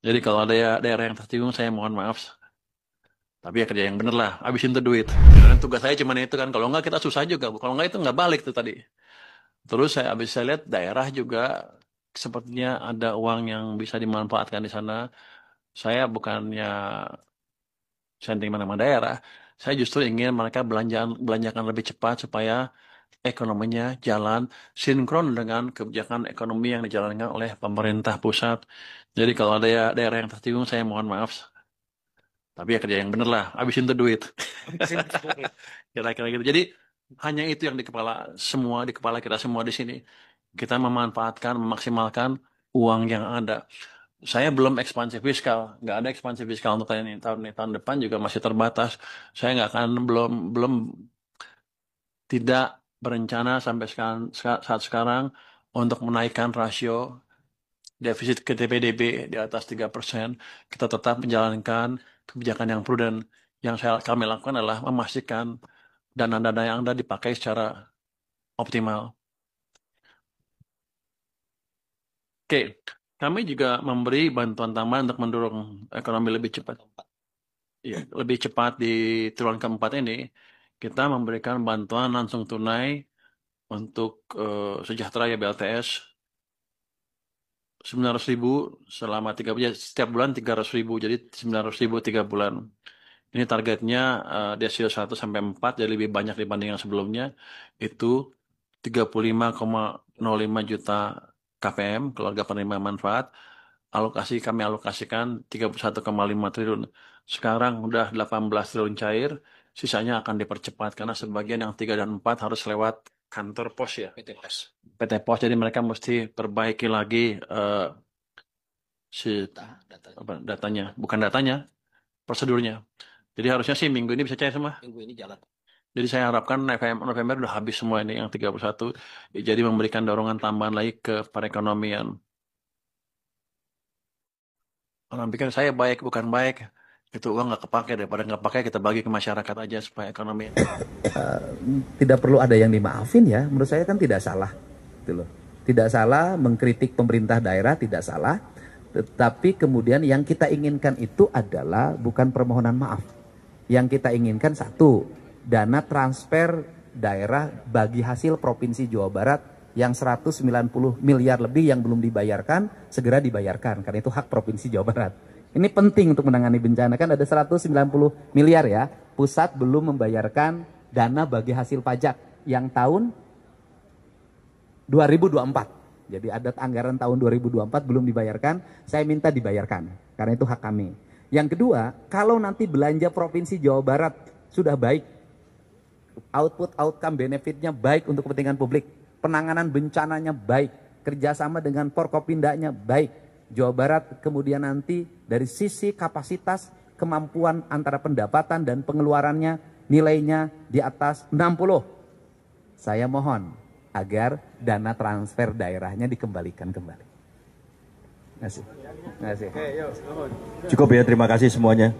Jadi kalau ada daerah yang tersinggung, saya mohon maaf. Tapi ya kerja yang bener lah, habisin tuh duit. Dan tugas saya cuma itu kan, kalau nggak kita susah juga. Kalau nggak itu nggak balik tuh tadi. Terus saya lihat daerah juga sepertinya ada uang yang bisa dimanfaatkan di sana. Saya bukannya sentimen sama daerah, saya justru ingin mereka belanjakan lebih cepat supaya ekonominya jalan sinkron dengan kebijakan ekonomi yang dijalankan oleh pemerintah pusat. Jadi kalau ada daerah yang tersinggung, saya mohon maaf. Tapi ya kerja yang bener lah, habisin tuh duit. Kira-kira gitu. Jadi hanya itu yang di kepala kita semua di sini. Kita memanfaatkan, memaksimalkan uang yang ada. Saya belum ekspansi fiskal, nggak ada ekspansi fiskal untuk tahun ini. Tahun depan juga masih terbatas. Saya nggak akan belum belum tidak berencana sampai saat sekarang untuk menaikkan rasio defisit ke PDB di atas 3%. Kita tetap menjalankan kebijakan yang prudent. Yang kami lakukan adalah memastikan dana-dana yang ada dipakai secara optimal. Oke, kami juga memberi bantuan tambahan untuk mendorong ekonomi lebih cepat. Ya, lebih cepat di triwulan keempat ini, kita memberikan bantuan langsung tunai untuk Sejahtera ya BLTS 900.000 selama 3 bulan, ya, setiap bulan 300.000, jadi 900.000 3 bulan. Ini targetnya desio 1 sampai 4, jadi lebih banyak dibanding yang sebelumnya. Itu 35,05 juta KPM, keluarga penerima manfaat. Kami alokasikan 31,5 triliun. Sekarang udah 18 triliun cair, sisanya akan dipercepat karena sebagian yang 3 dan 4 harus lewat kantor pos ya. PT Pos. PT Pos, jadi mereka mesti perbaiki lagi si datanya, bukan datanya, prosedurnya. Jadi harusnya sih minggu ini bisa cair semua. Minggu ini jalan. Jadi saya harapkan November udah habis semua ini yang 31. Jadi memberikan dorongan tambahan lagi ke perekonomian. Orang pikir saya baik, bukan baik. Itu uang nggak kepake, daripada nggak pakai kita bagi ke masyarakat aja supaya ekonomi. Tidak perlu ada yang dimaafin ya. Menurut saya kan tidak salah. Gitu loh. Tidak salah mengkritik pemerintah daerah, tidak salah. Tetapi kemudian yang kita inginkan itu adalah bukan permohonan maaf. Yang kita inginkan satu, dana transfer daerah bagi hasil Provinsi Jawa Barat yang 190 miliar lebih yang belum dibayarkan, segera dibayarkan. Karena itu hak Provinsi Jawa Barat. Ini penting untuk menangani bencana. Kan ada 190 miliar ya. Pusat belum membayarkan dana bagi hasil pajak yang tahun 2024. Jadi ada anggaran tahun 2024 belum dibayarkan, saya minta dibayarkan. Karena itu hak kami. Yang kedua, kalau nanti belanja Provinsi Jawa Barat sudah baik, outcome benefitnya baik untuk kepentingan publik, penanganan bencananya baik, kerjasama dengan Forkopindanya baik, Jawa Barat kemudian nanti dari sisi kapasitas, kemampuan antara pendapatan dan pengeluarannya nilainya di atas 60. Saya mohon agar dana transfer daerahnya dikembalikan kembali. Terima kasih. Cukup ya, terima kasih semuanya.